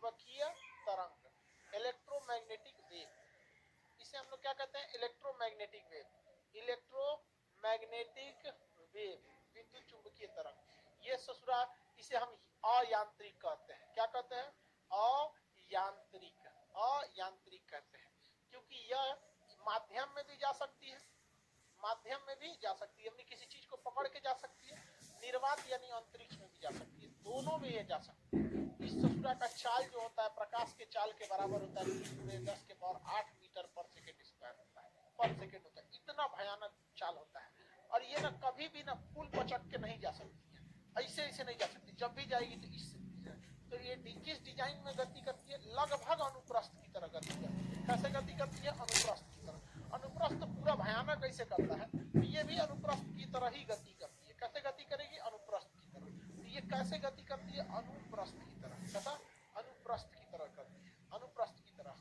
चुंबकीय तरंग, electromagnetic wave, इसे हम लोग क्या कहते हैं, इलेक्ट्रोमैग्नेटिक वेव, इलेक्ट्रोमैग्नेटिक वेव, विद्युत चुंबकीय तरंग। ये ससुरा इसे हम अयांत्रिक कहते हैं, क्या कहते हैं, अयांत्रिक, अयांत्रिक कहते हैं, क्योंकि यह माध्यम में भी जा सकती है, माध्यम में भी जा सकती है, अपनी किसी चीज को पकड़ के जा सकती है, निर्वात यानी अंतरिक्ष में भी जा सकती है, दोनों में ये जा सकती है। इस ससुरा का चाल जो होता है प्रकाश के चाल के बराबर होता है, 10 के पावर 8 मीटर पर सेकेंड स्क्वायर होता है, पर सेकेंड होता है, इतना भयानक चाल होता है। और ये ना कभी भी ना पुल पचक के नहीं जा सकती है, ऐसे ऐसे नहीं जा सकती, जब भी जाएगी तो इससे, तो ये किस डिजाइन में गति करती है, लगभग अनुप्रस्थ की तरह गति करती है। कैसे गति करती है, अनुप्रस्थ की तरह। अनुप्रस्थ पूरा भयानक ऐसे करता है, तो ये भी अनुप्रस्थ की तरह ही गति करती है। कैसे गति करेगी, अनुप्रस्थ की तरह। तो ये कैसे गति करती है, अनुप्रस्थ की तरह, कैसा, अनुप्रस्थ की तरह करती है, अनुप्रस्थ की तरह।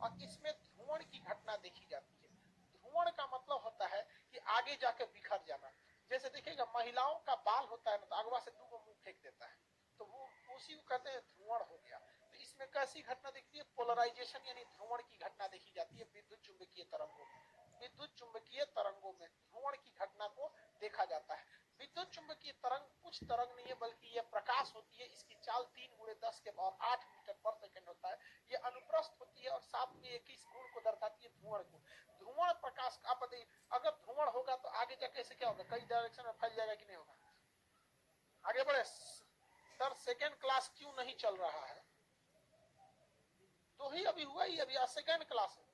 और इसमें ध्रुवण की घटना देखी जाती है। ध्रुवण का मतलब होता है कि आगे जाके बिखर जाना। जैसे देखिएगा महिलाओं का बाल होता है ना, तो अगवा से 2 मुंह फेंक देता है, तो वो उसी को कहते हैं ध्रुवण हो गया। तो इसमें कैसी घटना दिखती है, पोलराइजेशन यानी ध्रुवण की घटना देखी जाती है विद्युत चुंबकीय तरंगों में। विद्युत चुंबकीय तरंगों में ध्रुवण की घटना को देखा जाता है। विद्युत चुंबकीय तरंग कुछ तरंग नहीं है, बल्कि यह प्रकाश होती है। इसकी चाल 3 × 10 के पावर 8 मीटर पर सेकेंड होता है। ये अनुप्रस्थ होती है और साथ में 21 गुण को दर्शाती है, ध्रुवण को। ध्रुवण प्रकाश आप बताइए, अगर ध्रुवण होगा तो आगे जाके ऐसे क्या होगा, कई डायरेक्शन में फैल जाएगा कि नहीं होगा। आगे बढ़े सर, सेकेंड क्लास क्यों नहीं चल रहा है, तो ही अभी हुआ ही, अभी आज सेकेंड क्लास है।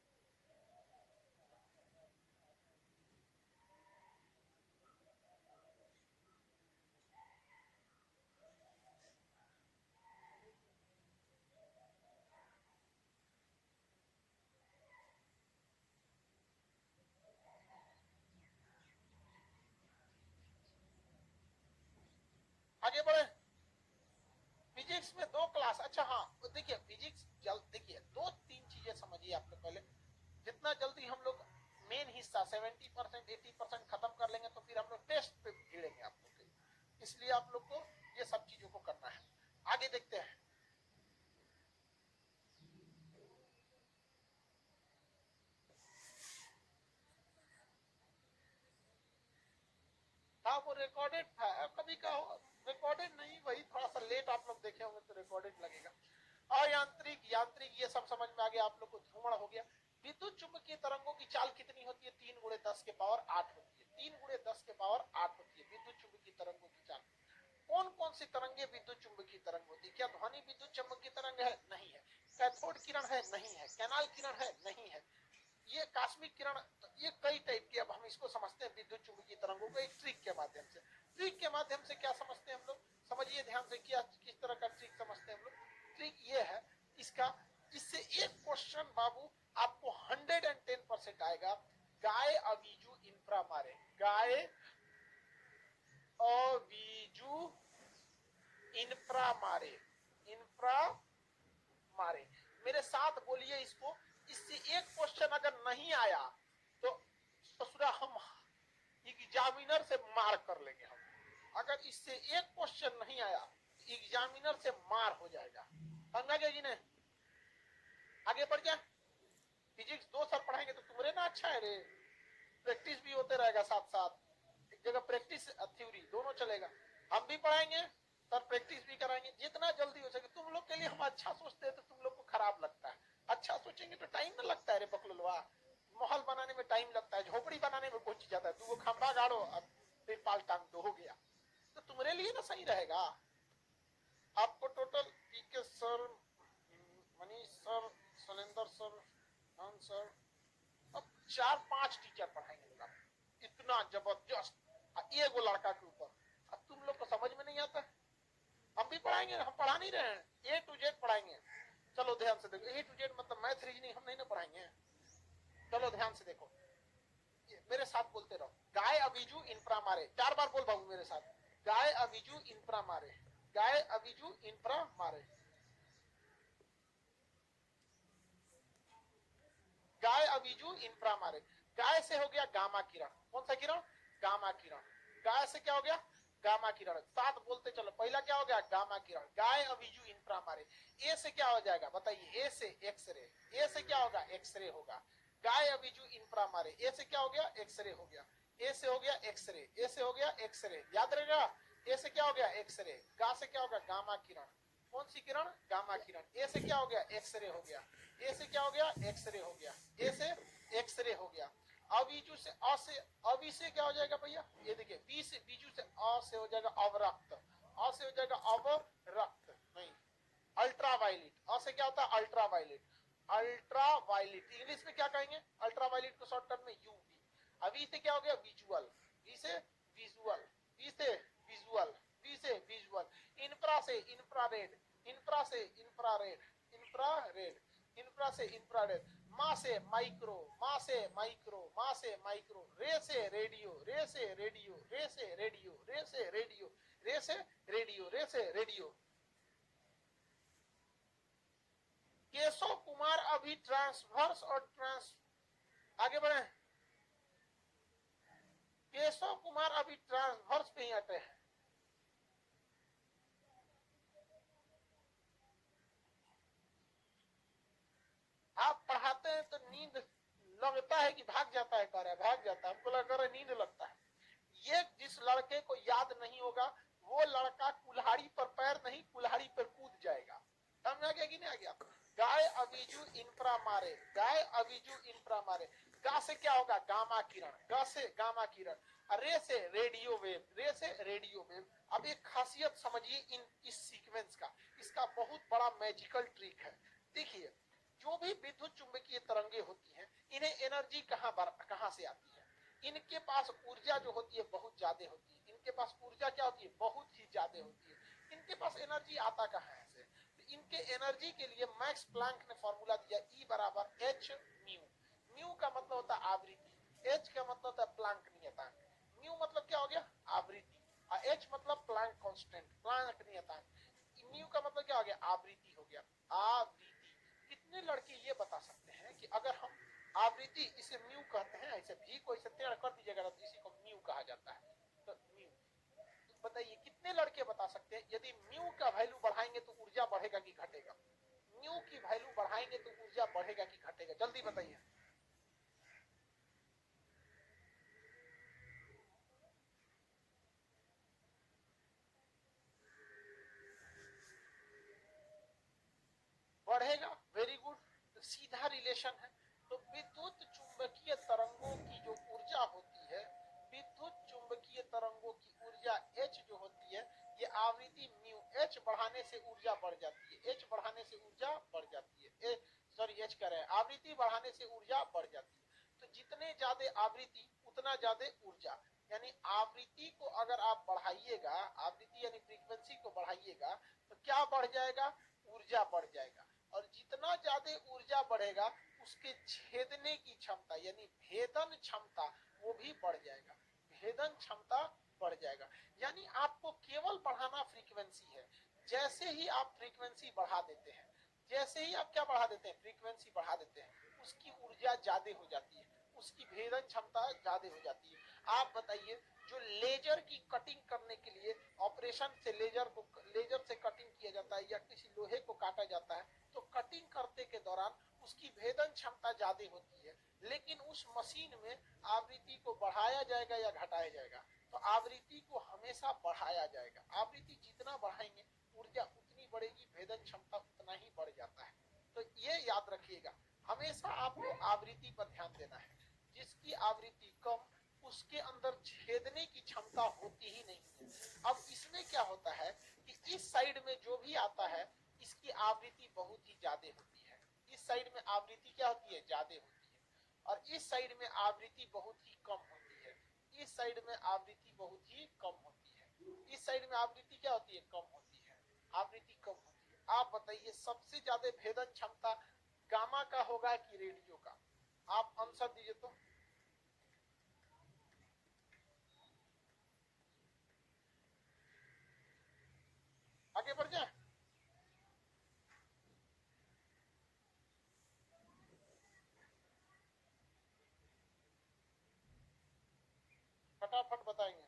आगे बढ़े, फिजिक्स में 2 क्लास, अच्छा हाँ देखिए फिजिक्स देखिए 2-3 चीजें समझिए आप लोग पहले। जितना जल्दी हम लोग मेन हिस्सा 70% 80% खत्म कर लेंगे, तो फिर हम लोग टेस्ट पे भिड़ेंगे आप लोग के, इसलिए आप लोग को ये सब चीजों को करना है। आगे देखते हैं, हाँ वो रिकॉर्डेड था, कभी का रिकॉर्डेड नहीं, वही थोड़ा सा लेट आप लोग देखे होंगे तो रिकॉर्डेड लगेगा। अयांत्रिक, यांत्रिक ये सब समझ में आ गया आप लोग को, ध्रुवण हो गया। विद्युत चुंबकीय तरंगों की चाल कितनी होती है, 3 × 10 के पावर 8 होती है, 3 × 10 के पावर 8 होती है विद्युत चुंबकीय तरंगों की चाल। कौन कौन सी तरंगे विद्युत चुंबकीय तरंग होती है, क्या ध्वनि विद्युत चुंबकीय तरंग है, नहीं है। कैथोड किरण है, नहीं है। कैनाल किरण है, नहीं है। ये कॉस्मिक किरण, ये कई टाइप की, अब हम इसको समझते हैं विद्युत चुंबकीय तरंगों को एक ट्रिक के माध्यम से। ट्रिक के माध्यम से क्या समझते हैं हम लोग, समझिए ध्यान से, क्या किस तरह का ट्रिक समझते हैं हम लोग। ट्रिक ये है इसका, इससे एक क्वेश्चन बाबू आपको 110% आएगा। गाय अवीजू इंफ्रा मारे, गाय अवीजू इंफ्रा मारे, इंफ्रा मारे, मेरे साथ बोलिए इसको। इससे एक क्वेश्चन अगर नहीं आया तो ससुरा हम एग्जामिनर से मार कर लेंगे हम। अगर इससे एक क्वेश्चन नहीं आया एग्जामिनर से मार हो जाएगा, समझा गया जी ने। आगे बढ़ जा, फिजिक्स 2 सर पढ़ाएंगे तो तुम्हारे ना अच्छा है रे, प्रैक्टिस भी होते रहेगा साथ साथ, एक जगह प्रैक्टिस थ्योरी दोनों चलेगा। हम भी पढ़ाएंगे सर, प्रैक्टिस भी कराएंगे, जितना जल्दी हो सके। तुम लोग के लिए हम अच्छा सोचते हैं तो तुम लोग को खराब लगता है, अच्छा सोचेंगे तो टाइम ना लगता है रे बकलुलवा। महल बनाने में टाइम लगता है, झोपड़ी बनाने में पहुंच जाता है, 2 खंबा गाड़ो अब तिरपाल टांग दो, हो गया। तो तुम्हारे लिए ना सही रहेगा। आपको total PK sir, Manish sir, Shailendra sir, sir, अब 4-5 टीचर पढ़ाएंगे लोग, इतना जबरदस्त, एगो लड़का के ऊपर। अब तुम लोग को समझ में नहीं आता, हम भी पढ़ाएंगे, हम पढ़ा नहीं रहे हैं, A to Z पढ़ाएंगे। चलो ध्यान से देखो, A to Z मतलब मैथ रीजनिंग हम नहीं ना पढ़ाएंगे। चलो ध्यान से देखो, मेरे साथ बोलते रहो, गाय अभिजू इंफ्रा मारे, 4 बार बोल बाबू मेरे साथ, गाय अभिजू इंफ्रा मारे, गाय अभिजू इंफ्रा मारे, गाय अभिजू इंफ्रा मारे। गाय से हो गया गामा किरण, कौन सा किरण, गामा किरण। गाय से क्या हो गया, गामा किरण। साथ बोलते चलो, पहला क्या हो गया, गामा किरण। गाय अभिजु इंफ्रा मारे। ए से क्या हो जाएगा बताइए, ए से एक्सरे। ए से क्या होगा, एक्सरे होगा। गाय अभिजु इंफ्रा मारे, ए से क्या हो गया, एक्सरे हो गया। ए से हो गया एक्सरे, ए से हो गया एक्सरे, याद रहेगा। ए से क्या हो गया, एक्सरे। गा से क्या होगा, गामा किरण। कौन सी किरण, गामा किरण। ए से क्या हो गया, एक्सरे हो गया। ए से क्या हो गया, एक्सरे हो गया। ए से एक्सरे हो गया। अबीजू से अ से, अभी से क्या हो जाएगा भैया, ये देखिए, बी से, बीजू से अ से हो जाएगा अवरक्त। अ से हो जाएगा अवरक्त, नहीं अल्ट्रावायलेट। अ से क्या होता है, अल्ट्रावायलेट। अल्ट्रावायलेट इंग्लिश में क्या कहेंगे, अल्ट्रावायलेट को शॉर्टकट में यूवी। अभी से क्या हो गया, विजुअल। वी से विजुअल, वी से विजुअल, वी से विजुअल। इंफ्रा से इंफ्रारेड, इंफ्रा से इंफ्रारेड, इंफ्रारेड, इंफ्रा से इंफ्रारेड। मा से माइक्रो, मा से माइक्रो, मा से माइक्रो। रे से रेडियो, रे से रेडियो, रे से रेडियो, रे से रेडियो, रे से रेडियो, रे से रेडियो। केशव कुमार अभी ट्रांसवर्स और आगे बढ़े। केशव कुमार अभी ट्रांसवर्स पे ही अटे हैं। आप पढ़ाते हैं तो नींद लगता है कि भाग जाता है, कर भाग जाता है, हमको लग रहा है नींद लगता है। ये जिस लड़के को याद नहीं होगा, वो लड़का कुल्हाड़ी पर पैर नहीं, कुल्हाड़ी पर कूद जाएगा। समझ आ गया कि नहीं आ गया। गाय अभिजु इंफ्रा मारे, गाय अभिजु इंफ्रा मारे। गा से क्या होगा, गामा किरण। ग से गामा किरण। रे से रेडियो वेव, रे से रेडियो वेव। अब एक खासियत समझिए इन इस सीक्वेंस का, इसका बहुत बड़ा मैजिकल ट्रिक है। देखिए, जो भी विद्युत चुंबकीय तरंगे होती हैं, इन्हें एनर्जी कहां से आती है, इनके पास ऊर्जा जो होती है बहुत ज्यादा होती है। इनके पास ऊर्जा क्या होती है, बहुत ही ज्यादा होती है। इनके पास एनर्जी आता कहां है से, इनके एनर्जी के लिए मैक्स प्लैंक ने फॉर्मूला दिया, E बराबर एच म्यू। म्यू का मतलब होता है आवृत्ति, एच का मतलब होता है प्लैंक नियतांक। म्यू मतलब क्या हो गया, आवृत्ति, और एच मतलब प्लैंक कांस्टेंट, प्लैंक नियतांक। म्यू का मतलब क्या हो गया, आवृत्ति हो गया, आवृत्ति। कितने लड़के ये बता सकते हैं कि अगर हम आवृत्ति, इसे म्यू कहते हैं, ऐसे भी को ऐसे टेढ़ कर दीजिएगा तो इसी को म्यू कहा जाता है। तो म्यू, तो बताइए कितने लड़के बता सकते हैं यदि म्यू का वैल्यू बढ़ाएंगे तो ऊर्जा बढ़ेगा कि घटेगा। म्यू की वैल्यू बढ़ाएंगे तो ऊर्जा बढ़ेगा कि घटेगा, जल्दी बताइए। बढ़ेगा, वेरी गुड, तो सीधा रिलेशन है। तो विद्युत चुंबकीय तरंगों की जो ऊर्जा होती है, विद्युत चुंबकीय तरंगों की ऊर्जा H जो होती है, ये आवृत्ति म्यू, H बढ़ाने से ऊर्जा बढ़ जाती है, H बढ़ाने से ऊर्जा बढ़ जाती है, सॉरी H कह रहे हैं, आवृत्ति बढ़ाने से ऊर्जा बढ़ जाती है। तो जितने ज्यादा आवृत्ति उतना ज्यादा ऊर्जा, यानी आवृत्ति को अगर आप बढ़ाइएगा, आवृत्ति यानी फ्रीक्वेंसी को बढ़ाइएगा, तो क्या बढ़ जाएगा, ऊर्जा बढ़ जाएगा। और जितना ज्यादा ऊर्जा बढ़ेगा, उसके छेदने की क्षमता यानी भेदन क्षमता वो भी बढ़ जाएगा, भेदन क्षमता बढ़ जाएगा। यानी आपको केवल बढ़ाना फ्रीक्वेंसी है। जैसे ही आप फ्रीक्वेंसी बढ़ा देते हैं, जैसे ही आप क्या बढ़ा देते हैं, फ्रीक्वेंसी बढ़ा देते हैं, उसकी ऊर्जा ज्यादा हो जाती है, उसकी भेदन क्षमता ज्यादा हो जाती है। आप बताइए, जो लेजर की कटिंग करने के लिए ऑपरेशन से लेजर से कटिंग किया जाता है या किसी लोहे को काटा जाता है, तो कटिंग करते के दौरान उसकी भेदन क्षमता ज्यादा होती है, लेकिन उस मशीन में आवृत्ति को बढ़ाया जाएगा या घटाया जाएगा, तो आवृत्ति को हमेशा बढ़ाया जाएगा। आवृत्ति जितना बढ़ाएंगे ऊर्जा उतनी बढ़ेगी, भेदन क्षमता उतना ही बढ़ जाता है। तो ये याद रखिएगा, हमेशा आपको आवृत्ति पर ध्यान देना है। जिसकी आवृत्ति कम, उसके अंदर छेदने की क्षमता होती ही नहीं है। अब इसमें क्या होता है कि इस साइड में जो भी आता है, इसकी आवृत्ति बहुत ही ज्यादा होती है। इस साइड में आवृत्ति क्या होती है, ज्यादा होती है, और इस साइड में आवृत्ति बहुत ही कम होती है। इस साइड में आवृत्ति बहुत ही कम होती है, इस साइड में आवृत्ति क्या होती है, कम होती है, आवृत्ति कम होती है। आप बताइए सबसे ज्यादा भेदन क्षमता गामा का होगा कि रेडियो का, आप आंसर दीजिए। तो आगे बढ़ जाए, फटाफट बताएंगे।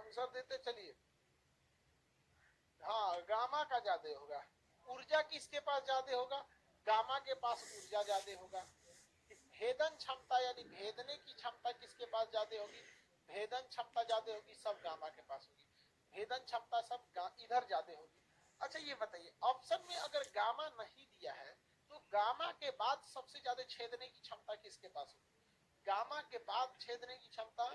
आंसर देते चलिए। हाँ, गामा का ज्यादा होगा। ऊर्जा किसके पास ज्यादा होगा? गामा के पास ऊर्जा ज्यादा होगा। भेदन क्षमता यानी भेदने की क्षमता किसके पास ज्यादा होगी? भेदन क्षमता ज्यादा होगी, सब गामा के पास होगी। भेदन क्षमता सब इधर ज्यादा होगी। अच्छा ये बताइए, ऑप्शन में अगर गामा नहीं दिया है तो गामा के बाद सबसे ज्यादा छेदने की क्षमता किसके पास होगी? गामा के बाद छेदने की क्षमता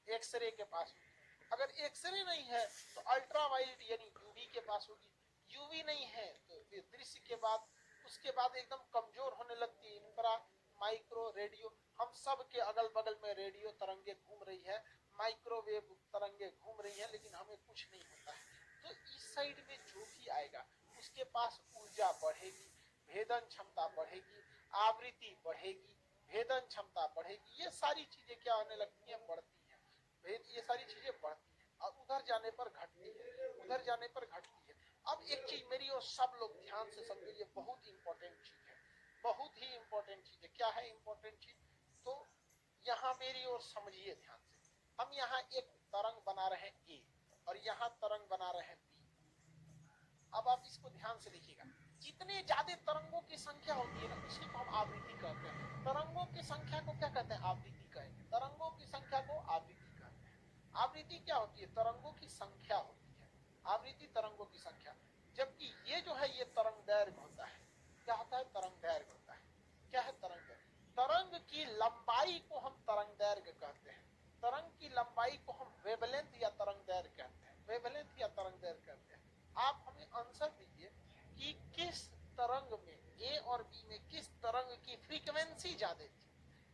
एक्सरे के पास होगी। अगर एक्सरे नहीं है तो अल्ट्रावायलेट यानी यूवी के पास होगी। यूवी नहीं है तो दृश्य के बाद, उसके बाद एकदम कमजोर होने लगती है इंफ्रा, माइक्रो, रेडियो। हम सब के अगल बगल में रेडियो तरंगे घूम रही है, माइक्रोवेव तरंगे घूम रही है, लेकिन हमें कुछ नहीं होता है। तो इस साइड में जो भी आएगा उसके पास ऊर्जा बढ़ेगी, भेदन क्षमता बढ़ेगी, आवृत्ति बढ़ेगी, भेदन क्षमता बढ़ेगी। ये सारी चीजें क्या होने लगती हैं? बढ़ती है। ये सारी चीजें बढ़ती है और उधर जाने पर घटती है, उधर जाने पर घटती है। अब एक चीज मेरी और सब लोग ध्यान से समझिए, ये बहुत इंपॉर्टेंट चीज है, बहुत ही इंपॉर्टेंट चीज है। क्या है इंपॉर्टेंट चीज? तो यहाँ मेरी और समझिए ध्यान से। हम यहाँ एक तरंग बना रहे हैं ए और यहाँ तरंग बना रहे हैं बी। अब आप इसको ध्यान से देखिएगा, जितने ज्यादा तरंगों की संख्या होती है ना, उसी को हम आवृत्ति कहते हैं। तरंगों की संख्या को क्या कहते हैं? आवृत्ति कहेंगे। तरंगों की संख्या को आवृत्ति कहते हैं। आवृत्ति क्या होती है? तरंगों की संख्या होती है। आवृत्ति तरंगों की संख्या। जबकि ये जो है ये तरंग दैर्घ्य होता है। क्या होता है? तरंग दैर्घ्य होता है। क्या है तरंग दैर्घ्य? तरंग की लंबाई को हम तरंग दैर्घ्य कहते हैं। तरंग की लंबाई को हम वेवलेंथ या तरंग दैर्घ्य कहते हैं। वेवलेंथ या तरंग दैर्घ्य कहते हैं। आप हमें आंसर दीजिए कि किस तरंग में, ए और बी में किस तरंग की फ्रीक्वेंसी ज्यादा थी?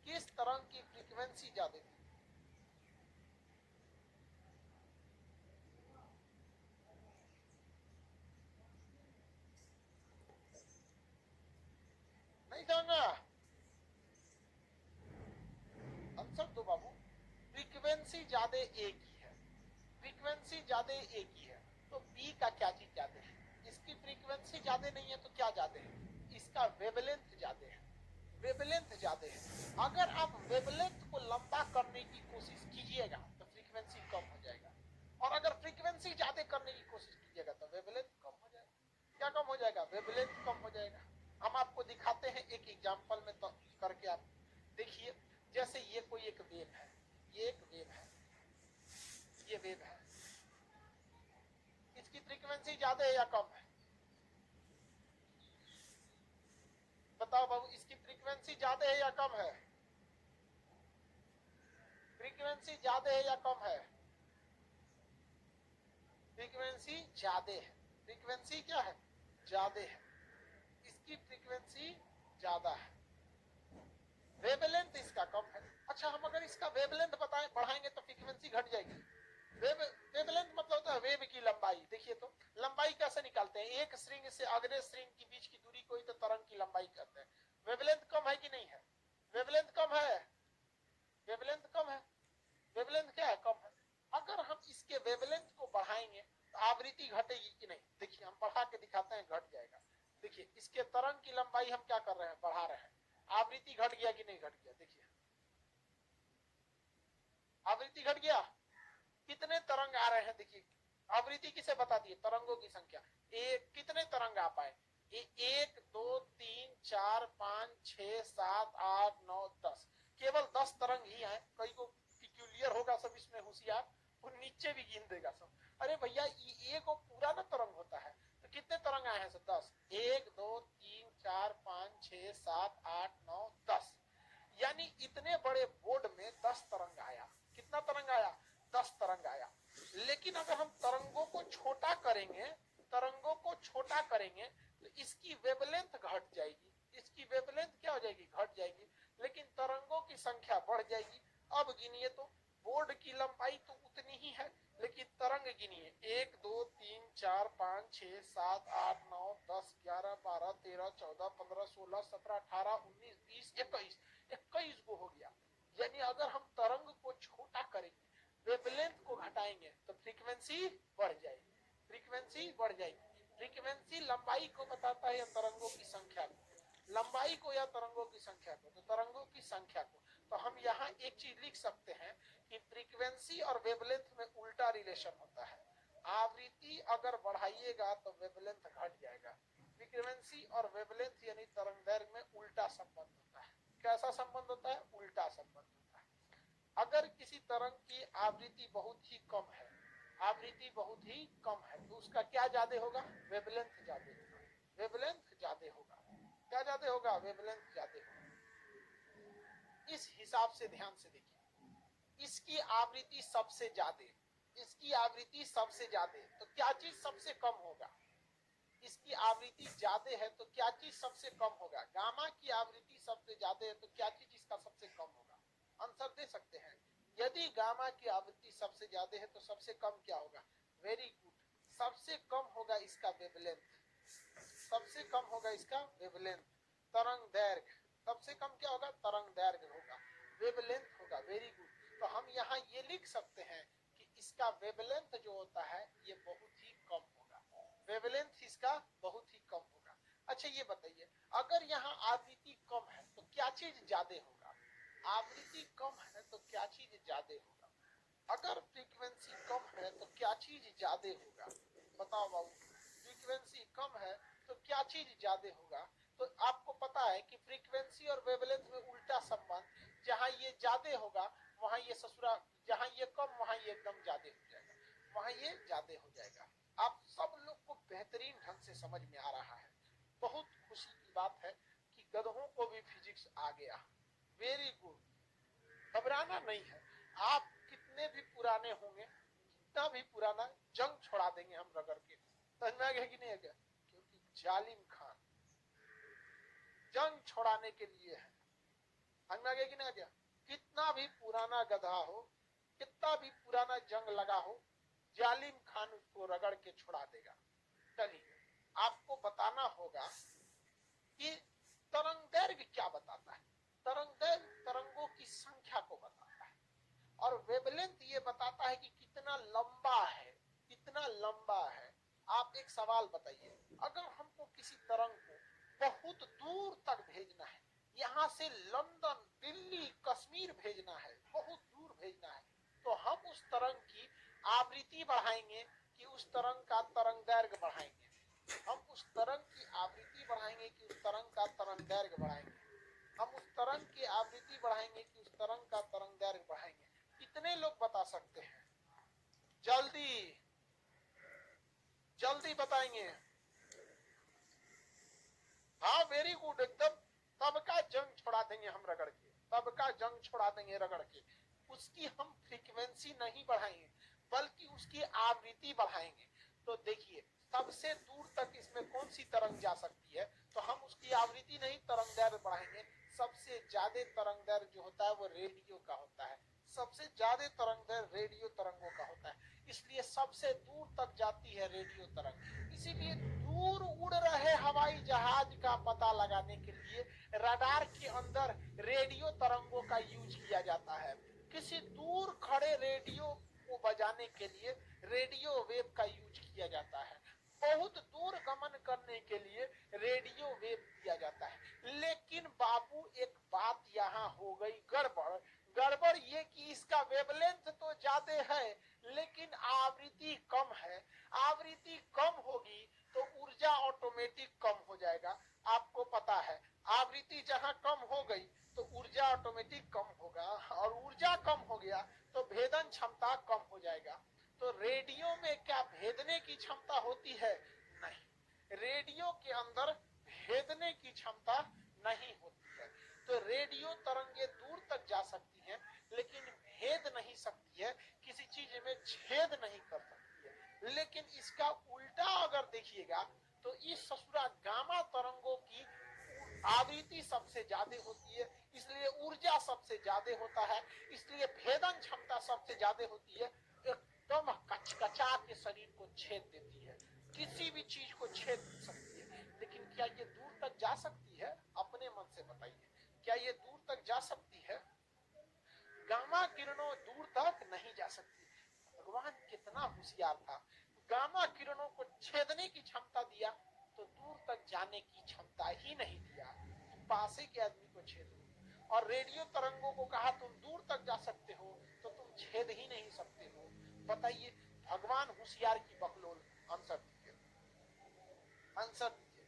किस तरंग की फ्रीक्वेंसी ज्यादा थी? नहीं जाना? आंसर दो बाबू। फ्रीक्वेंसी ज्यादा ए की है, फ्रीक्वेंसी ज्यादा ए की है, तो बी का क्या चीज ज्यादा है? इसकी फ्रीक्वेंसी ज्यादा नहीं है तो क्या ज्यादा है? इसका वेवलेंथ ज्यादा है। वेवलेंथ ज्यादा है। अगर आप वेवलेंथ को लंबा करने की कोशिश कीजिएगा तो फ्रीक्वेंसी कम हो जाएगा, और अगर फ्रीक्वेंसी ज्यादा करने की कोशिश कीजिएगा तो वेवलेंथ कम हो जाएगा। क्या कम हो जाएगा? वेवलेंथ कम हो जाएगा। हम आपको दिखाते हैं एक एग्जांपल में तो करके, आप देखिए। जैसे ये कोई एक वेव है, ये एक वेव है, ये वेव है, इसकी फ्रीक्वेंसी ज्यादा है या कम है? बताओ बाबू, इसकी फ्रीक्वेंसी ज्यादा है या कम है? फ्रीक्वेंसी ज्यादा है या कम है? फ्रीक्वेंसी ज्यादा है। फ्रीक्वेंसी क्या है? ज्यादा है। इसकी फ्रीक्वेंसी ज्यादा है, वेवलेंथ इसका कम है। अच्छा, हम अगर इसका वेवलेंथ बताएं बढ़ाएंगे तो फ्रीक्वेंसी घट जाएगी। वेवलेंथ मतलब होता है वेव की लंबाई। देखिए तो लंबाई कैसे निकालते हैं? एक श्रृंग से अगले श्रृंग के बीच की दूरी को ही तो तरंग की लंबाई कहते हैं। वेवलेंथ कम है कि नहीं है? वेवलेंथ कम है, वेवलेंथ कम है। वेवलेंथ क्या है? कम है। अगर हम इसके वेवलेंथ को बढ़ाएंगे तो आवृत्ति घटेगी कि नहीं? देखिए हम बढ़ा के दिखाते हैं, घट जाएगा। देखिए इसके तरंग की लंबाई हम क्या कर रहे हैं? बढ़ा रहे हैं। आवृत्ति घट गया कि नहीं घट गया? देखिए आवृत्ति घट गया। कितने तरंग आ रहे हैं? देखिए आवृत्ति किसे बताती है? तरंगों की संख्या। एक कितने तरंग आ पाए? 1 2 3 4 5 6 7 8 9 10, केवल 10 तरंग ही आए। कई को पिक्यूलियर होगा सब इसमें होशियार, वो नीचे भी गिन देगा सब। अरे भैया ये को पूरा ना तरंग होता है, तो कितने तरंग आए हैं? 10। 1 2 3 4 5 6 7 8 9 10, यानी इतने बड़े बोर्ड में 10 तरंग आया। कितना तरंग आया? 10 तरंग आया। लेकिन अगर हम तरंगों को छोटा करेंगे, तरंगों को छोटा करेंगे तो इसकी वेवलेंथ घट जाएगी। इसकी वेवलेंथ क्या हो जाएगी? घट जाएगी। लेकिन तरंगों की संख्या बढ़ जाएगी। अब गिनिए तो बोर्ड की लंबाई तो उतनी ही है, लेकिन तरंग गिनिए। 1 2 3 4 5 6 7 8 9 10 11 12 13 14 15 16 17 18 19 20 21, 21 को हो गया। यानी अगर हम तरंग को छोटा करेंगे, वेवलेंथ को घटाएंगे तो फ्रीक्वेंसी बढ़ जाएगी। फ्रीक्वेंसी बढ़ जाएगी। फ्रीक्वेंसी लंबाई को बताता है या तरंगों की संख्या को? लंबाई को या तरंगों की संख्या को? तो तरंगों की संख्या को। तो हम यहाँ एक चीज लिख सकते हैं कि फ्रीक्वेंसी और वेवलेंथ में उल्टा रिलेशन होता है। आवृत्ति अगर बढ़ाइएगा तो वेवलेंथ घट जाएगा। फ्रीक्वेंसी और वेवलेंथ यानी तरंग दैर्घ्य में उल्टा संबंध होता है। कैसा संबंध होता है? उल्टा संबंध होता है। अगर किसी तरंग की आवृत्ति बहुत ही कम है, आवृत्ति बहुत ही कम है, तो उसका क्या ज्यादा होगा? वेवलेंथ ज्यादा होगा। वेवलेंथ ज्यादा होगा। क्या ज्यादा होगा? वेवलेंथ ज्यादा होगा। इस हिसाब से ध्यान से देखिए, इसकी आवृत्ति सबसे ज्यादा, इसकी आवृत्ति सबसे ज्यादा, तो क्या चीज सबसे कम होगा? इसकी आवृत्ति ज्यादा है तो क्या चीज सबसे कम होगा? गामा की आवृत्ति सबसे ज्यादा है तो क्या चीज इसका सबसे कम होगा? आंसर दे सकते हैं। यदि गामा की आवृत्ति सबसे ज्यादा है तो सबसे कम क्या होगा? वेरी गुड, सबसे कम होगा इसका वेवलेंथ। सबसे कम होगा इसका वेवलेंथ। तरंग दैर्घ्य सबसे कम क्या होगा? तरंग दैर्घ्य होगा, वेवलेंथ होगा। Very good. तो हम यहाँ ये लिख सकते हैं कि इसका वेवलेंथ जो होता है ये बहुत ही कम होगा। वेवलेंथ इसका बहुत ही कम होगा। अच्छा ये बताइए, अगर यहाँ आवृत्ति कम है तो क्या चीज ज्यादा होगा? आवृत्ति कम है तो क्या चीज ज्यादा होगा? अगर फ्रीक्वेंसी कम है तो क्या चीज ज्यादा होगा? बताओ बाबू, फ्रीक्वेंसी कम है तो क्या चीज ज्यादा होगा? तो आपको पता है कि फ्रीक्वेंसी और वेवलेंथ में उल्टा संबंध, जहां ये ज्यादा होगा वहां ये ससुरा, जहां ये कम वहां ये एकदम ज्यादा हो जाएगा, वहां ये ज्यादा हो जाएगा। आप सब लोग को बेहतरीन ढंग से समझ में आ रहा है। बहुत खुशी की बात है कि गधों को भी फिजिक्स आ गया। वेरी गुड, घबराना नहीं है। आप कितने भी पुराने होंगे, कितना भी पुराना, जंग छोड़ा देंगे हम रगड़ के। समझ में आ गया कि नहीं आ गया? क्योंकि जालिम खान जंग छोड़ाने के लिए है। समझ में आ गया कि नहीं आ गया? कितना भी पुराना गधा हो, कितना भी पुराना जंग लगा हो, जालिम खान उसको रगड़ के छुड़ा देगा। चलिए, आपको बताना होगा कि तरंग दैर्घ्य क्या बताता है। तरंग दैर्घ्य तरंगों की संख्या को बताता है, और वेवलेंथ ये बताता है कि कितना लंबा है, कितना लंबा है। आप एक सवाल बताइए, अगर हमको किसी तरंग को बहुत दूर तक भेजना है, यहाँ से लंदन, दिल्ली, कश्मीर भेजना है, बहुत दूर भेजना है, तो हम उस तरंग की आवृत्ति बढ़ाएंगे कि उस तरंग का तरंग दैर्घ्य बढ़ाएंगे? हम उस तरंग की आवृत्ति बढ़ाएंगे कि उस तरंग का तरंग दैर्घ्य बढ़ाएंगे? हम उस तरंग की आवृत्ति बढ़ाएंगे कि उस तरंग का तरंग दैर्घ्य बढ़ाएंगे? कितने लोग बता सकते हैं? जल्दी जल्दी बताएंगे। हाँ वेरी गुड, एकदम। तब का जंग छोड़ा देंगे हम रगड़ के, तब का जंग छोड़ा देंगे रगड़ के। उसकी हम फ्रीक्वेंसी नहीं बढ़ाएंगे बल्कि उसकी आवृत्ति बढ़ाएंगे। तो देखिए, सबसे दूर तक इसमें कौन सी तरंग जा सकती है, तो हम उसकी आवृत्ति नहीं तरंग दैर्घ्य बढ़ाएंगे। सबसे ज्यादा तरंग दैर्घ्य जो होता है वो रेडियो का होता है। सबसे ज्यादा तरंग दैर्घ्य रेडियो तरंगों का होता है, इसलिए सबसे दूर तक जाती है रेडियो तरंग। इसीलिए दूर उड़ रहे हवाई जहाज का पता लगाने के लिए रडार के अंदर रेडियो तरंगों का यूज किया जाता है। किसी दूर खड़े रेडियो को बजाने के लिए रेडियो वेव का यूज किया जाता है। बहुत दूर गमन करने के लिए रेडियो वेव किया जाता है। लेकिन बाबू एक बात यहाँ हो गई गड़बड़। गड़बड़ ये कि इसका वेवलेंथ तो ज्यादा है लेकिन आवृत्ति कम है। आवृत्ति कम होगी तो ऊर्जा ऑटोमेटिक कम हो जाएगा। आपको पता है, आवृत्ति जहां कम हो गई तो ऊर्जा ऑटोमेटिक कम होगा, और ऊर्जा कम हो गया तो भेदन क्षमता कम हो जाएगा। तो रेडियो में क्या भेदने की क्षमता होती है? नहीं, रेडियो के अंदर भेदने की क्षमता नहीं होती है। तो रेडियो तरंगे दूर तक जा सकती हैं लेकिन भेद नहीं सकती है, किसी चीज में छेद नहीं कर सकती है। लेकिन इसका उल्टा अगर देखिएगा तो इस ससुरा गामा तरंगों की आवृत्ति सबसे ज्यादा होती है, इसलिए ऊर्जा सबसे ज्यादा होता है, इसलिए भेदन क्षमता सबसे ज्यादा होती है। एकदम कचकचा के शरीर को छेद देती है, किसी भी चीज को छेद सकती है। लेकिन क्या ये दूर तक जा सकती है? अपने मन से बताइए, क्या ये दूर तक जा सकती है? गामा किरणों दूर तक नहीं जा सकती। भगवान कितना होशियार था, गामा किरणों को छेदने की क्षमता दिया तो दूर तक जाने की क्षमता ही नहीं दिया। पासे के आदमी को छेद, और रेडियो तरंगों को कहा तुम दूर तक जा सकते हो, तो तुम छेद ही नहीं सकते हो। बताइए, भगवान होशियार की बकलोल। आंसर दीजिए, आंसर दीजिए।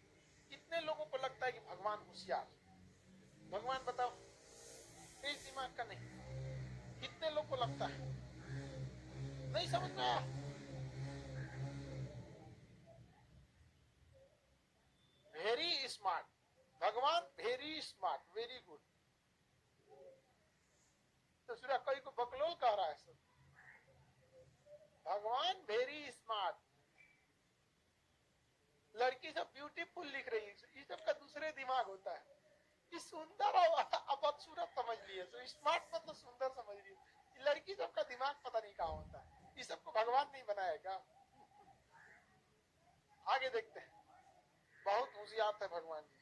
कितने लोगों को लगता है कि भगवान होशियार? भगवान बताओ, तेज दिमाग का नहीं। कितने लोग को लगता है? नहीं समझ में आया? वेरी स्मार्ट, भगवान वेरी स्मार्ट, वेरी गुड। तो सूर्य कोई को बकलोल कह रहा है सब। भगवान वेरी स्मार्ट। लड़की सब ब्यूटीफुल लिख रही है, ये सब का दूसरे दिमाग होता है। ये सुंदर और बदसूरत समझ लिए, तो स्मार्ट मतलब सुंदर समझ लिए। लड़की सब का दिमाग पता नहीं कहाँ होता है, ये सबको भगवान नहीं बनाएगा। आगे देखते हैं, बहुत होशियार थे भगवान जी।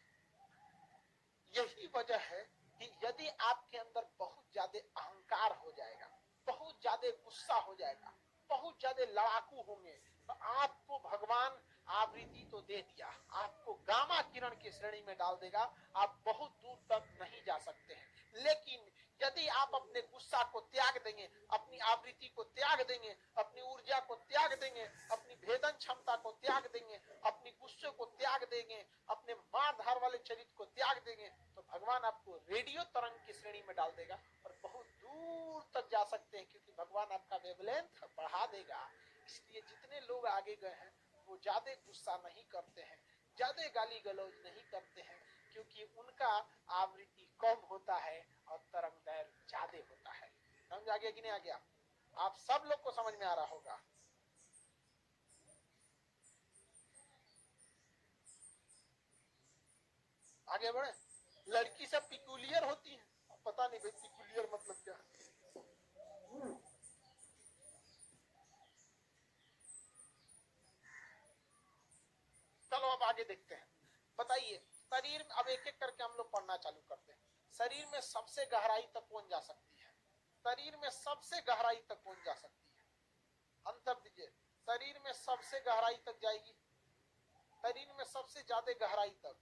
यही वजह है कि यदि आपके अंदर बहुत ज्यादा अहंकार हो जाएगा, बहुत ज्यादा गुस्सा हो जाएगा, बहुत ज्यादा लड़ाकू होंगे, तो आपको भगवान आवृत्ति तो दे दिया, आपको गामा किरण की श्रेणी में डाल देगा, आप बहुत दूर तक नहीं जा सकते हैं। लेकिन यदि आप अपने गुस्सा को त्याग देंगे, अपनी आवृत्ति को त्याग देंगे, अपनी ऊर्जा को त्याग देंगे, अपनी भेदन क्षमता को त्याग देंगे, अपनी गुस्से को त्याग देंगे, अपने मार धार वाले चरित्र को त्याग देंगे, तो भगवान आपको रेडियो तरंग की श्रेणी में डाल देगा और बहुत दूर तक जा सकते हैं, क्योंकि भगवान आपका वेवलेंथ बढ़ा देगा। इसलिए जितने लोग आगे गए हैं वो ज्यादा गुस्सा नहीं करते हैं, ज्यादा गाली गलौज नहीं करते हैं, क्योंकि उनका आवृत्ति कम होता है और तरंग दैर्घ्य ज्यादा होता है। समझ आ गया कि नहीं आ गया? आप सब लोग को समझ में आ रहा होगा। आगे बढ़े। लड़की सब पिकुलियर होती है, पता नहीं भाई पिकुलियर मतलब क्या है। चलो अब आगे देखते हैं। बताइए, शरीर में, अब एक एक करके हम लोग पढ़ना चालू करते हैं। शरीर में सबसे गहराई तक कौन जा सकती है? शरीर में सबसे गहराई तक कौन जा सकती है? आंसर दीजिए। शरीर में सबसे गहराई तक जाएगी, शरीर में सबसे ज्यादा गहराई तक,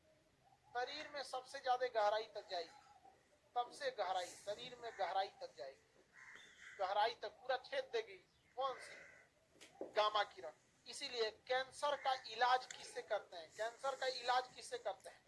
शरीर में सबसे ज्यादा गहराई तक जाएगी, सबसे गहराई शरीर में गहराई तक जाएगी, गहराई तक पूरा छेद देगी। कौन सी? गामा किरण। इसीलिए कैंसर का इलाज किससे करते हैं? कैंसर का इलाज किससे करते हैं?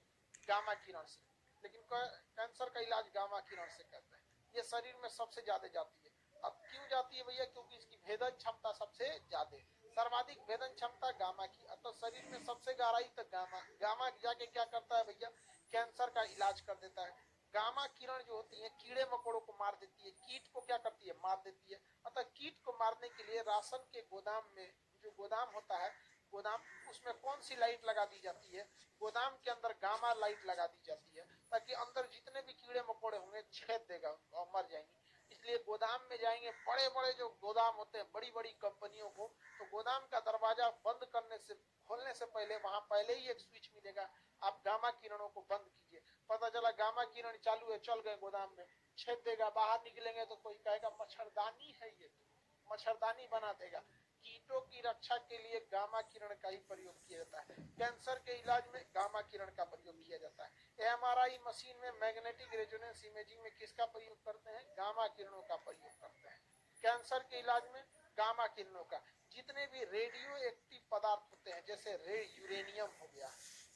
गामा किरण से। लेकिन कैंसर का इलाज गामा किरण से करते हैं। ये शरीर में सबसे ज्यादा जाती है। अब क्यों जाती है भैया? क्योंकि इसकी भेदन क्षमता सबसे ज्यादा, सर्वाधिक भेदन क्षमता गामा की। तो शरीर में सबसे गहराई तक गामा, गामा जाके क्या करता है भैया? कैंसर का इलाज कर देता है। गामा किरण जो होती है कीड़े मकोड़ों को मार देती है, कीट को क्या करती है? मार देती है। अतः कीट को मारने के लिए राशन के गोदाम में, जो गोदाम होता है, गोदाम, उसमें कौन सी लाइट लगा दी जाती है? गोदाम के अंदर गामा लाइट लगा दी जाती है, ताकि अंदर जितने भी कीड़े मकोड़े होंगे छेद देगा और मर जाएंगे। इसलिए गोदाम में जाएंगे, बड़े बड़े जो गोदाम होते हैं बड़ी बड़ी कंपनियों को, तो गोदाम का दरवाजा बंद करने से, खोलने से पहले वहां पहले ही एक स्विच मिलेगा, आप गामा किरणों को बंद कीजिए। पता चला गामा किरण चालू है, चल गए गोदाम में, छेद देगा। बाहर निकलेंगे तो कोई कहेगा मच्छरदानी है ये, तो मच्छरदानी बना देगा। कीटों की रक्षा के लिए गामा किरण का ही प्रयोग किया जाता है। कैंसर के इलाज में गामा किरण का प्रयोग किया जाता है। एमआरआई मशीन में, मैग्नेटिक रेजोनेंस इमेजिंग में किसका प्रयोग करते हैं? गामा किरणों का प्रयोग करते हैं। कैंसर के इलाज में गामा किरणों का। जितने भी रेडियो एक्टिव पदार्थ होते हैं, जैसे यूरेनियम हो गया,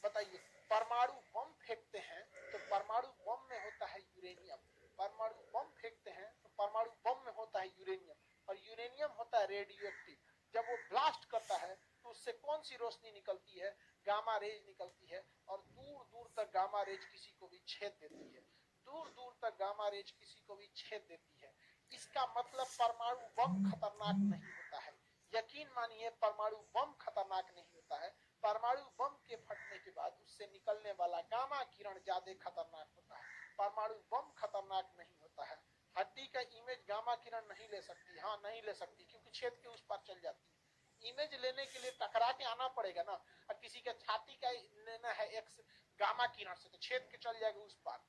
बताइए, परमाणु बम फेंकते हैं तो परमाणु बम में होता है यूरेनियम, परमाणु बम फेंकते हैं तो परमाणु बम में होता है यूरेनियम, और यूरेनियम होता है रेडियो एक्टिव। जब वो ब्लास्ट करता है तो उससे कौन सी रोशनी निकलती है? गामा रेज निकलती है, और दूर दूर तक गामा रेज किसी को भी छेद देती है, दूर दूर तक गामा रेज किसी को भी छेद देती है। इसका मतलब परमाणु बम खतरनाक नहीं होता है। यकीन मानिए, परमाणु बम खतरनाक नहीं होता है। परमाणु बम के फटने के बाद उससे निकलने वाला गामा किरण ज्यादा खतरनाक होता है। परमाणु बम खतरनाक नहीं होता है। हड्डी का इमेज गामा किरण नहीं ले सकती, हाँ नहीं ले सकती, क्योंकि छेद के उस पार चल जाती है। इमेज लेने के लिए टकरा के आना पड़ेगा ना। और किसी के छाती का लेना है एक्स गामा किरण से, तो छेद के चल जाएगा उस पार।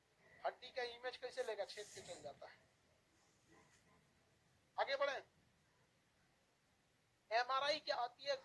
हड्डी का इमेज कैसे लेगा? छेद के चल जाता है। आगे बढ़े। एमआरआई क्या होती है?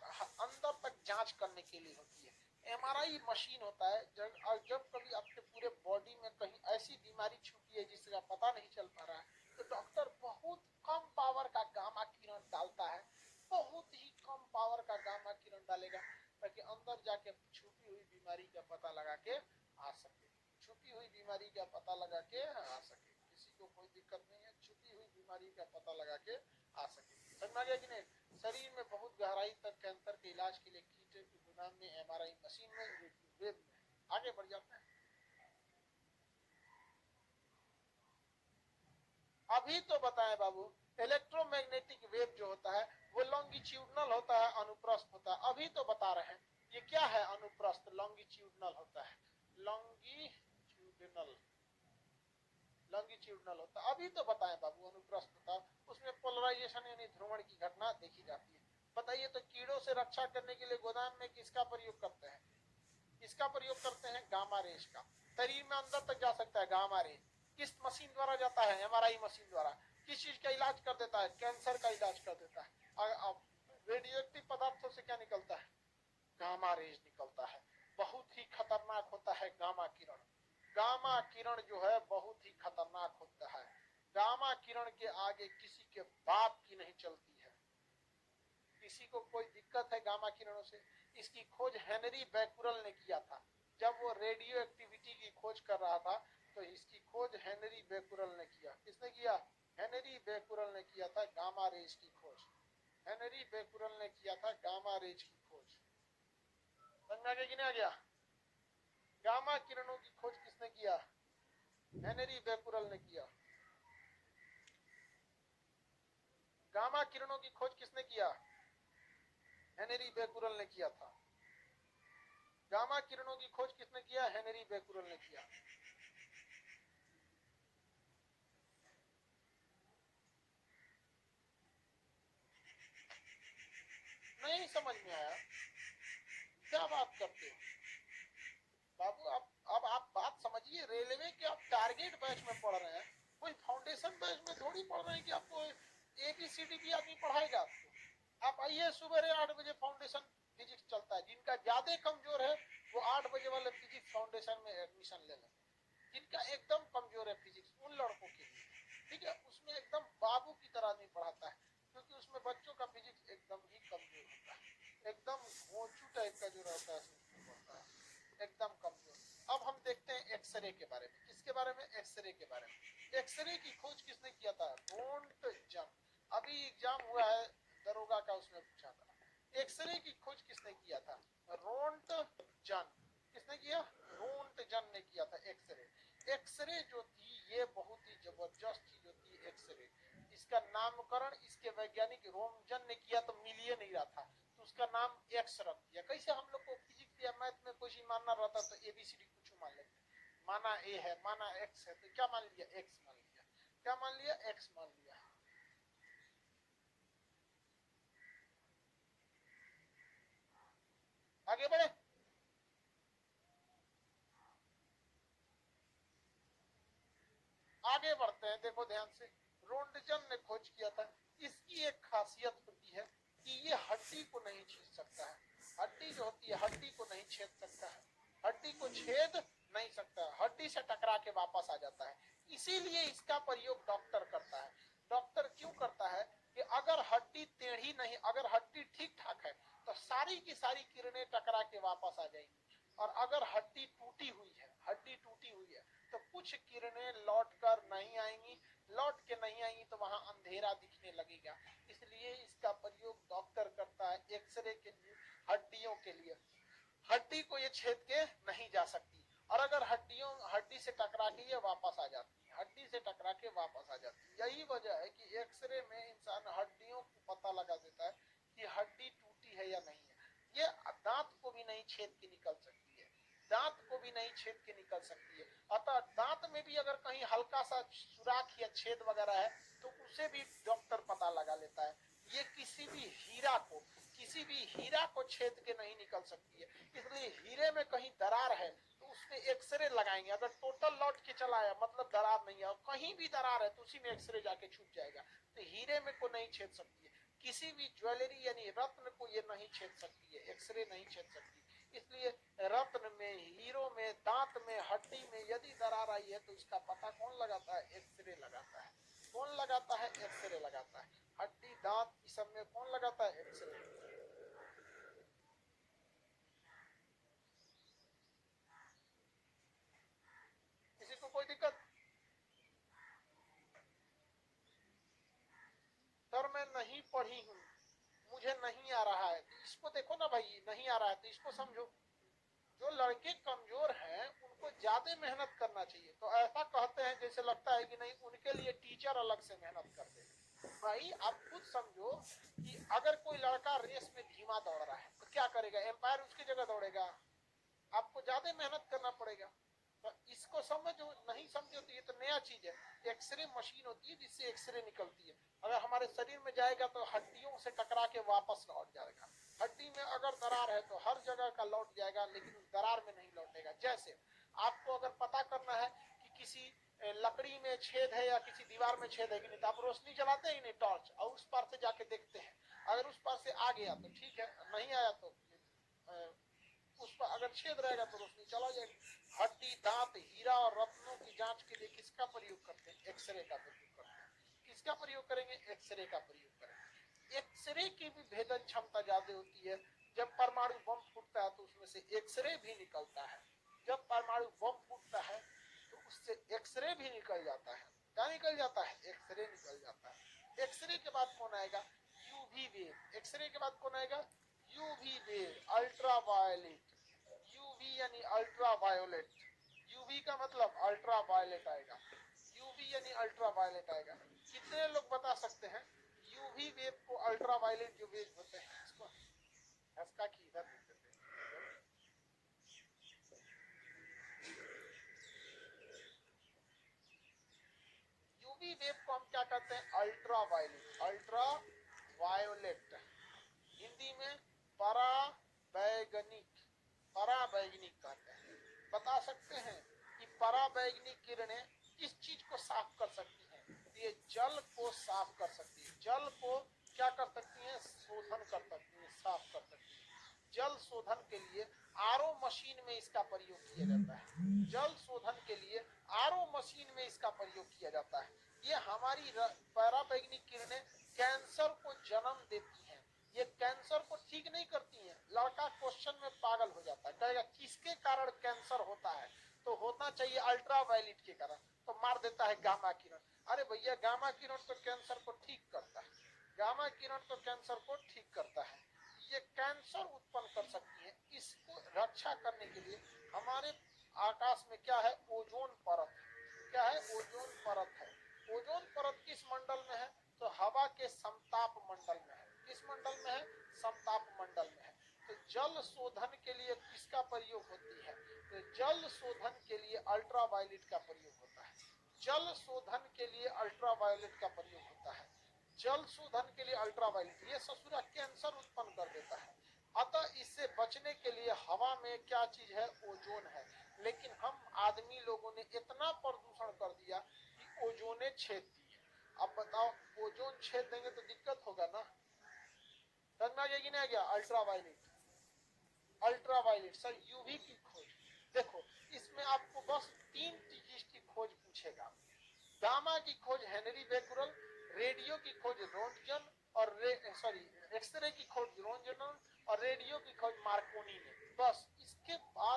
अंदर तक जांच करने के लिए होती है। एमआरआई मशीन होता है, जब कभी आपके पूरे बॉडी में कहीं ऐसी बीमारी छुपी है जिसका पता नहीं चल पा रहा है, तो डॉक्टर बहुत कम पावर का गामा किरण डालता है, बहुत ही कम पावर का गामा किरण डालेगा ताकि अंदर जाके छुपी हुई बीमारी का पता लगा के आ सके, छुपी हुई बीमारी का पता लगा के आ सके। किसी को कोई दिक्कत नहीं है, छुपी हुई बीमारी का पता लगा के आ सके। समझ में आ गया कि नहीं? शरीर में बहुत गहराई तक कैंसर के इलाज के लिए कीटे के गुदाम में, एमआरआई मशीन में, वेब में। आगे बढ़ जाते हैं। अभी तो बताएं बाबू, इलेक्ट्रोमैग्नेटिक वेव जो होता है वो लॉन्गिट्यूडनल होता है, अनुप्रस्थ होता है। अभी तो बता रहे हैं ये क्या है, अनुप्रस्थ, लॉन्गिट्यूडनल होता है, लॉन्गिट्यूडनल लॉन्गिट्यूडनल होता है। अभी तो बताएं बाबू, अनुप्रस्थ होता है, उसमें पोलराइजेशन यानी ध्रुवण की घटना देखी जाती है। बताइए तो कीड़ों से रक्षा करने के लिए गोदाम में किसका प्रयोग करते हैं? किसका प्रयोग करते हैं? गामा रेज का। शरीर में अंदर तक जा सकता है गामा रेज। किस मशीन द्वारा जाता है? एमआरआई मशीन द्वारा। किस चीज का इलाज कर देता है? कैंसर का इलाज कर देता है। अब रेडियोएक्टिव पदार्थों से क्या निकलता है? गामा रेज निकलता है। बहुत ही खतरनाक होता है गामा किरण। गामा किरण जो है बहुत ही खतरनाक होता है। गामा किरण के आगे किसी के बाप की नहीं चलती है। किसी को कोई दिक्कत है गामा किरणों से? इसकी खोज हेनरी बैकुरल ने किया था। जब वो रेडियो एक्टिविटी की खोज कर रहा था तो इसकी खोज हेनरी बैकुरल ने किया। किसने किया? हेनरी बैकुरल ने किया था गामा रेज की खोज। हेनरी बैकुरल ने किया था गामा रेज की खोज। समझ में आ गया कि नहीं आ गया? गामा किरणों की खोज किसने किया? हेनरी बैकुरल ने किया। गामा किरणों की खोज किसने किया? हेनरी बैकुरल ने किया था। गामा किरणों की खोज किसने किया? हेनरी बैकुरल ने किया। नहीं समझ में आया? क्या बात करते हो बाबू? अब आप बात समझिए। रेलवे के आप टारगेट बैच में पढ़ रहे हैं, कोई फाउंडेशन बैच में थोड़ी पढ़ रहे हैं कि आपको ABCD भी आदमी पढ़ाएगा आपको। आप आइए सुबह 8 बजे फाउंडेशन फिजिक्स चलता है। जिनका ज्यादा कमजोर है वो 8 बजे वाले फिजिक्स फाउंडेशन में एडमिशन ले लें। जिनका एकदम कमजोर है फिजिक्स, उन लड़कों के लिए ठीक है, उसमें एकदम बाबू की तरह नहीं पढ़ाता है, क्योंकि उसमें बच्चों का फिजिक्स एकदम ही कमजोर होता है, एकदम घोंचू टाइप का जो रहता है उसमें पढ़ता है, एकदम कमजोर। अब हम देखते हैं एक्सरे के बारे में। किसके बारे में? एक्सरे के बारे में। एक्सरे की खोज किसने किया था? रोंटजन। अभी एग्जाम हुआ है दरोगा का, उसमें पूछा था एक्सरे की खोज किसने किया था? रोंटजन। किसने किया? रोंटजन ने किया था एक्सरे। एक्सरे जो थी ये बहुत ही जबरदस्त चीज होती है एक्सरे। इसका नामकरण इसके वैज्ञानिक रोमजन ने किया तो मिल ही नहीं रहा था, तो उसका नाम एक्स रख दिया। कैसे हम लोग को फिजिक्स या मैथ में कुछ मानना रहता तो ABCD कुछ मान लेते, माना A है, माना X है, तो क्या मान लिया? X मान लिया। क्या मान लिया? X मान लिया। आगे बढ़े। आगे बढ़ते हैं, देखो ध्यान से। रोंटजन ने खोज किया था। इसकी एक खासियत होती है कि ये हड्डी को नहीं छेद सकता है। हड्डी जो होती है हड्डी को नहीं छेद सकता है, हड्डी को छेद नहीं सकता, हड्डी से टकरा के वापस आ जाता है। इसीलिए इसका प्रयोग डॉक्टर करता है। डॉक्टर क्यों करता है कि अगर हड्डी टेढ़ी नहीं, अगर हड्डी ठीक ठाक है तो सारी की सारी किरणें टकरा के वापस आ जाएंगी, और अगर हड्डी टूटी हुई है, हड्डी टूटी हुई है तो कुछ किरणें लौट कर नहीं आएंगी, लौट के नहीं आएंगी तो वहां अंधेरा दिखने लगेगा। इसलिए इसका प्रयोग डॉक्टर करता है एक्सरे के लिए, हड्डियों के लिए। हड्डी को ये छेद के नहीं जा सकती, और अगर हड्डी से टकरा के ये वापस आ जाती है, हड्डी से टकरा के वापस आ जाती है। यही वजह है कि एक्सरे में इंसान हड्डियों को पता लगा देता है कि हड्डी टूटी है या नहीं है। ये दांत को भी नहीं छेद के निकल सकती है, दांत को भी नहीं छेद के निकल सकती है। अतः दांत में भी अगर कहीं हल्का सा सुराख या छेद वगैरह है तो उसे भी डॉक्टर पता लगा लेता है। ये किसी भी हीरा को छेद के नहीं निकल सकती है। इसलिए हीरे में कहीं दरार है तो उसमें एक्सरे लगाएंगे। अगर टोटल लौट के चला आया मतलब दरार नहीं है, और कहीं भी दरार है तो उसी में एक्सरे जाके छूट जाएगा। तो हीरे में को नहीं छेद सकती है, किसी भी ज्वेलरी यानी रत्न को ये नहीं छेद सकती है, एक्सरे नहीं छेद सकती। इसलिए रत्न में, हीरो में, दांत में, हड्डी में यदि दरार आई है तो इसका पता कौन लगाता है? एक्सरे लगाता है। कौन लगाता है? एक्सरे लगाता है। हड्डी, दांत, इस सब में कौन लगाता है? एक्सरे। किसी को कोई दिक्कत? सर मैं नहीं पढ़ी हूँ, मुझे नहीं आ रहा है। इसको देखो ना भाई, नहीं आ रहा है तो इसको समझो। जो लड़के कमजोर हैं उनको ज्यादा मेहनत करना चाहिए। तो ऐसा कहते हैं जैसे लगता है कि नहीं उनके लिए टीचर अलग से मेहनत करते हैं। भाई आप खुद समझो कि अगर कोई लड़का रेस में धीमा दौड़ रहा है तो क्या करेगा? एम्पायर उसकी जगह दौड़ेगा? आपको ज्यादा मेहनत करना पड़ेगा। तो इसको समझो, नहीं समझो तो ये तो नया चीज है। एक्सरे मशीन होती है जिससे एक्सरे निकलती है। अगर हमारे शरीर में जाएगा तो हड्डियों से टकरा के वापस लौट जाएगा। हड्डी में अगर दरार है तो हर जगह का लौट जाएगा, लेकिन उस दरार में नहीं लौटेगा। जैसे आपको अगर पता करना है कि किसी लकड़ी में छेद है या किसी दीवार में छेद है कि नहीं, तो आप रोशनी जलाते हैं नहीं, टॉर्च, और उस पार से जाके देखते हैं। अगर उस पार से आ गया तो ठीक है, नहीं आया तो उस पर अगर छेद रहेगा तो रोशनी चला जाएगी। हड्डी, दांत, हीरा और रत्नों की जांच के लिए किसका प्रयोग करते हैं? एक्सरे का प्रयोग करते हैं। किसका प्रयोग करेंगे? एक्सरे का प्रयोग करेंगे। एक्सरे की भी भेदन क्षमता ज्यादा होती है। जब परमाणु बम फूटता है तो उसमें से एक्सरे भी निकलता है। जब परमाणु बम फूटता है तो उससे एक्सरे भी निकल जाता है। क्या निकल जाता है? एक्सरे निकल जाता है। एक्सरे के बाद कौन आएगा? UV wave. एक्सरे के बाद कौन आएगा? UV wave, ultra violet. UV यानी अल्ट्रा वायोलेट। यूवी का मतलब अल्ट्रा वायलेट आएगा। यूवी यानी अल्ट्रा वायलेट आएगा। कितने लोग बता सकते हैं यूवी वेव को अल्ट्रा वायलेट जो वेव होते हैं? इसको धसका की इधर देख देते हैं। यूवी वेव को हम क्या कहते हैं? Ultra violet. Ultra violet, Hindi में पराबैंगनिक, पराबैंगनिक कहते हैं। बता सकते हैं कि पराबैंगनिक किरणें किस चीज को साफ कर सकती हैं? ये जल को साफ कर सकती है। जल को क्या कर सकती हैं? शोधन कर सकती है, साफ कर सकती है। जल शोधन के लिए आरओ मशीन में इसका प्रयोग किया जाता है। जल शोधन के लिए आरओ मशीन में इसका प्रयोग किया जाता है। ये हमारी पराबैंगनिक किरणें कैंसर को जन्म देती हैं। ये कैंसर को ठीक नहीं करती हैं। लड़का क्वेश्चन में पागल हो जाता है, कहेगा किसके कारण कैंसर होता है? तो होना चाहिए अल्ट्रा वायलेट के कारण, तो मार देता है गामा किरण। अरे भैया गामा किरण तो कैंसर को ठीक करता है। गामा किरण तो कैंसर को ठीक करता है। ये कैंसर उत्पन्न कर सकती है। इसको रक्षा करने के लिए हमारे आकाश में क्या है? ओजोन परत। क्या है? ओजोन परत है। ओजोन परत किस मंडल में है? तो हवा के समताप मंडल में है। किस मंडल में है? समताप मंडल में है। तो जल शोधन के लिए किसका प्रयोग होती है? तो जल शोधन के लिए अल्ट्रा वायलेट का प्रयोग होता है। जल शोधन के लिए अल्ट्रा वायलेट का प्रयोग होता है। जल शोधन के लिए अल्ट्रा वायलेट, ये ससुरा कैंसर उत्पन्न कर देता है। अतः इससे बचने के लिए हवा में क्या चीज है? ओजोन है। लेकिन हम आदमी लोगों ने इतना प्रदूषण कर दिया कि ओजोने छेद दी है। अब बताओ, ओजोन छेद देंगे तो दिक्कत होगा ना? समझ में आ गया कि नहीं आ गया? Ultra violet, ultra violet. Sir UV की खोज देखो, इसमें आपको बस 3 चीज की खोज पूछेगा। गामा की खोज हेनरी बेकुरल, रेडियो की खोज रोंटगन और एक्सरे की खोज रोंटगन और रेडियो की खोज मार्कोनी ने। बस इसके बाद